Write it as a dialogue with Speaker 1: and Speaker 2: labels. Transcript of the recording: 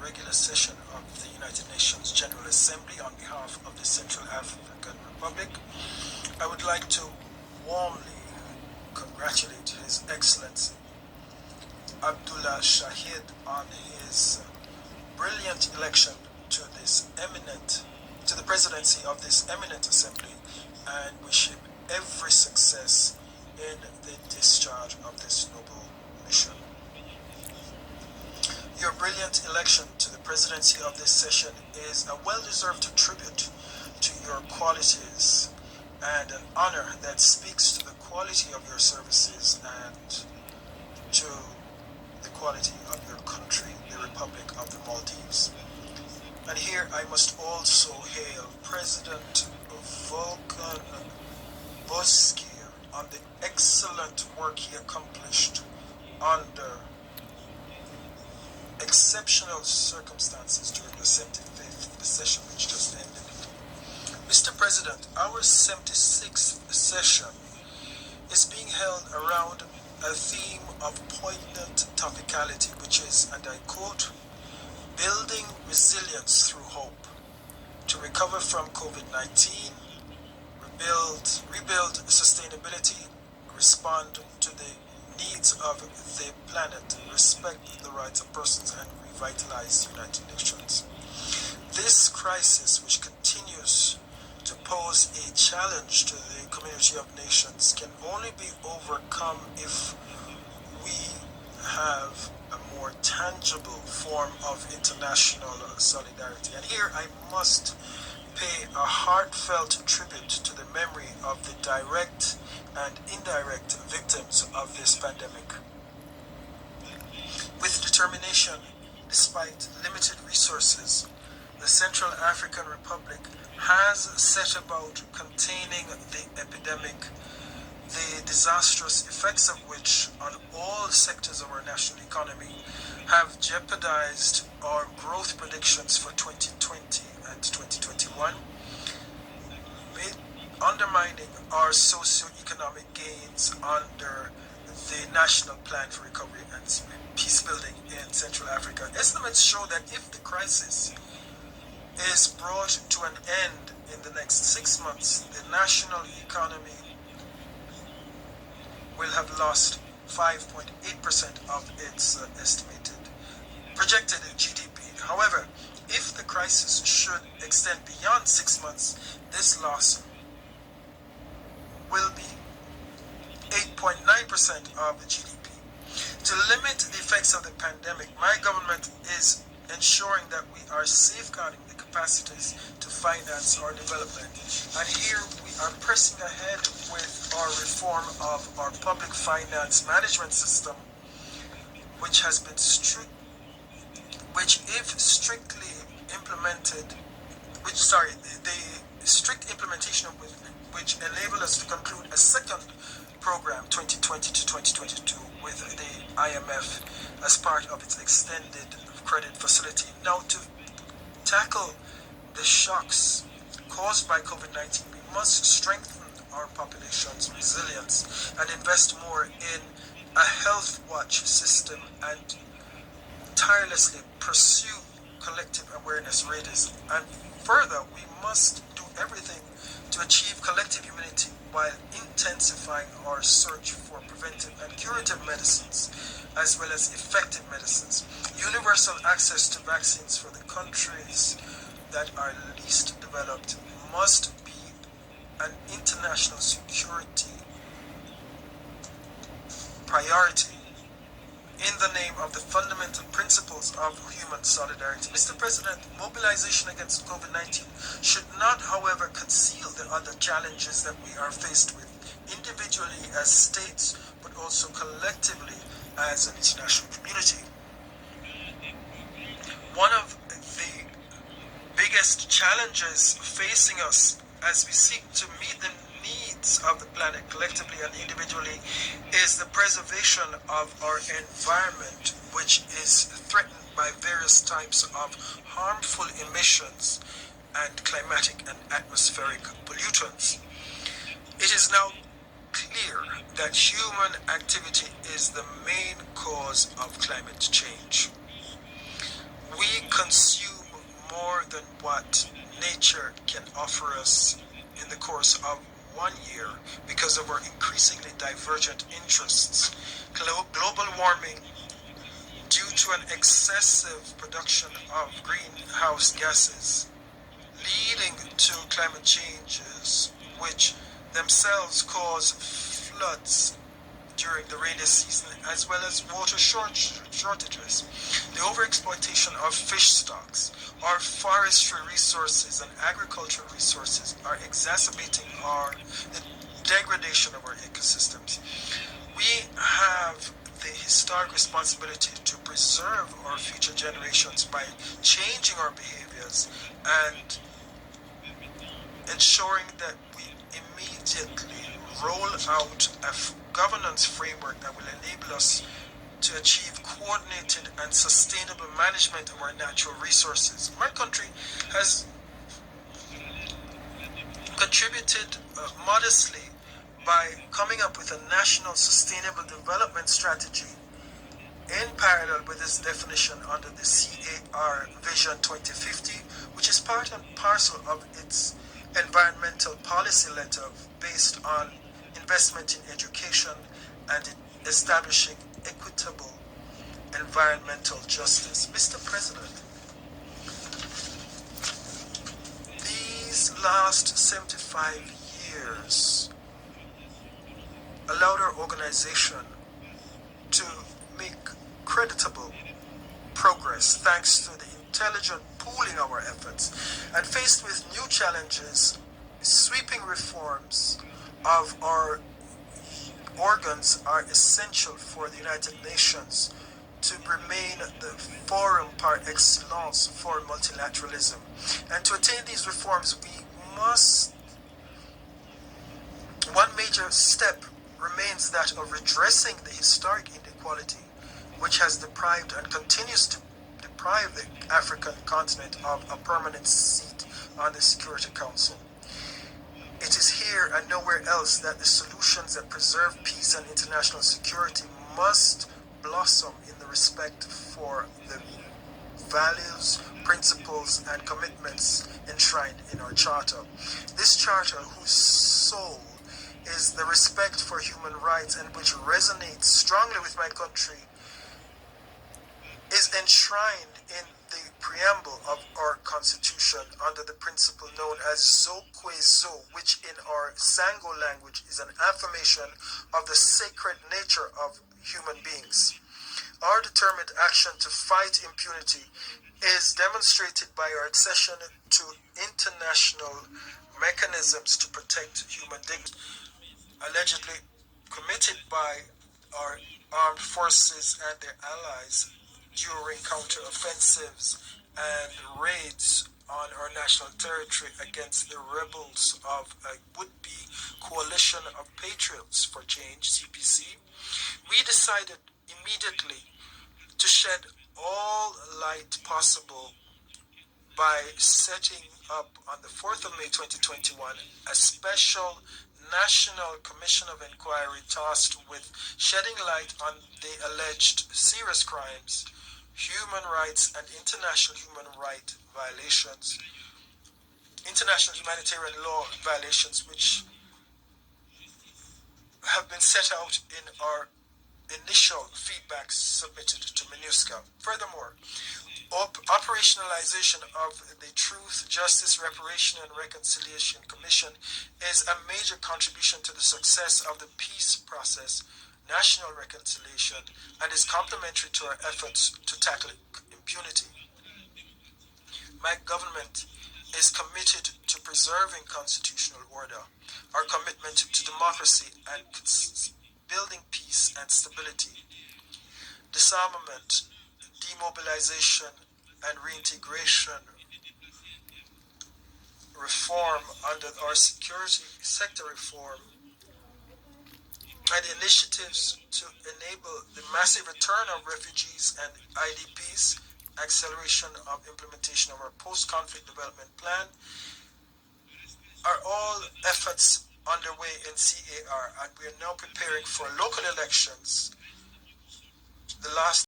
Speaker 1: regular session of the United Nations General Assembly on behalf of the Central African Republic. I would like to warmly congratulate His Excellency Abdullah Shahid on his brilliant election to the presidency of this eminent assembly, and wish him every success in the discharge of this noble mission. Your brilliant election to the presidency of this session is a well-deserved tribute to your qualities and an honor that speaks to the quality of your services and to the quality of your country, the Republic of the Maldives. And here I must also hail President Volkan Bozkir on the excellent work he accomplished under exceptional circumstances during the 75th session which just ended. Mr. President, our 76th session is being held around a theme of poignant topicality, which is, and I quote, building resilience through hope to recover from COVID-19, rebuild sustainability, respond to the needs of the planet, respect the rights of persons, and revitalize the United Nations. This crisis, which continues to pose a challenge to the community of nations, can only be overcome if we have a more tangible form of international solidarity. And here I must pay a heartfelt tribute to the memory of the direct and indirect victims of this pandemic. With determination, despite limited resources, the Central African Republic has set about containing the epidemic, the disastrous effects of which on all sectors of our national economy have jeopardized our growth predictions for 2020 and 2021, undermining our socio-economic gains under the National Plan for Recovery and Peace Building in Central Africa. Estimates show that if the crisis is brought to an end in the next 6 months, the national economy will have lost 5.8% of its projected GDP. However, if the crisis should extend beyond 6 months, this loss will be 8.9% of the GDP. To limit the effects of the pandemic, my government is ensuring that we are safeguarding the capacities to finance our development. And here we are pressing ahead with our reform of our public finance management system, which has been if strictly implemented, the strict implementation of which enable us to conclude a second program 2020 to 2022 with the IMF as part of its extended credit facility. Now, to tackle the shocks caused by COVID-19, we must strengthen our population's resilience and invest more in a health watch system and tirelessly pursue collective awareness raising. And further, we must do everything to achieve collective immunity while intensifying our search for preventive and curative medicines as well as effective medicines. Universal access to vaccines for the countries that are least developed must be an international security priority in the name of the fundamental principles of human solidarity. Mr. President, mobilization against COVID-19 should not, however, conceal the other challenges that we are faced with, individually as states, but also collectively as an international community. One of the biggest challenges facing us as we seek to meet the needs of the planet collectively and individually is the preservation of our environment, which is threatened by various types of harmful emissions and climatic and atmospheric pollutants. It is now clear that human activity is the main cause of climate change. We consume more than what nature can offer us in the course of 1 year because of our increasingly divergent interests. Global warming, due to an excessive production of greenhouse gases, leading to climate changes which themselves cause floods during the rainy season, as well as water shortages. The overexploitation of fish stocks, our forestry resources and agricultural resources are exacerbating the degradation of our ecosystems. We have the historic responsibility to preserve our future generations by changing our behaviors and ensuring that we immediately roll out a governance framework that will enable us to achieve coordinated and sustainable management of our natural resources. My country has contributed modestly by coming up with a national sustainable development strategy in parallel with its definition under the CAR Vision 2050, which is part and parcel of its environmental policy letter based on investment in education and establishing equitable environmental justice. Mr. President, these last 75 years allowed our organization to make creditable progress thanks to the intelligent pooling our efforts, and faced with new challenges, sweeping reforms of our organs are essential for the United Nations to remain the forum par excellence for multilateralism. And to attain these reforms, one major step remains that of redressing the historic inequality which has deprived and continues to deprive the African continent of a permanent seat on the Security Council. It is here and nowhere else that the solutions that preserve peace and international security must blossom in the respect for the values, principles, and commitments enshrined in our Charter. This Charter, whose soul is the respect for human rights and which resonates strongly with my country, is enshrined in the preamble of our Constitution under the principle known as Zo Kwe Zo, which in our Sango language is an affirmation of the sacred nature of human beings. Our determined action to fight impunity is demonstrated by our accession to international mechanisms to protect human dignity, allegedly committed by our armed forces and their allies during counter-offensives and raids on our national territory against the rebels of a would-be coalition of patriots for change, CPC. We decided immediately to shed all light possible by setting up on the 4th of May 2021 a special National Commission of Inquiry tasked with shedding light on the alleged serious crimes, human rights and international human right violations, international humanitarian law violations which have been set out in our initial feedback submitted to MINUSCA. Furthermore, operationalization of the Truth, Justice, Reparation and Reconciliation Commission is a major contribution to the success of the peace process, national reconciliation, and is complementary to our efforts to tackle impunity. My government is committed to preserving constitutional order, our commitment to democracy and building peace and stability, disarmament, demobilization and reintegration, reform under our security sector reform, and initiatives to enable the massive return of refugees and IDPs, acceleration of implementation of our post-conflict development plan, are all efforts underway in CAR, and we are now preparing for local elections. The last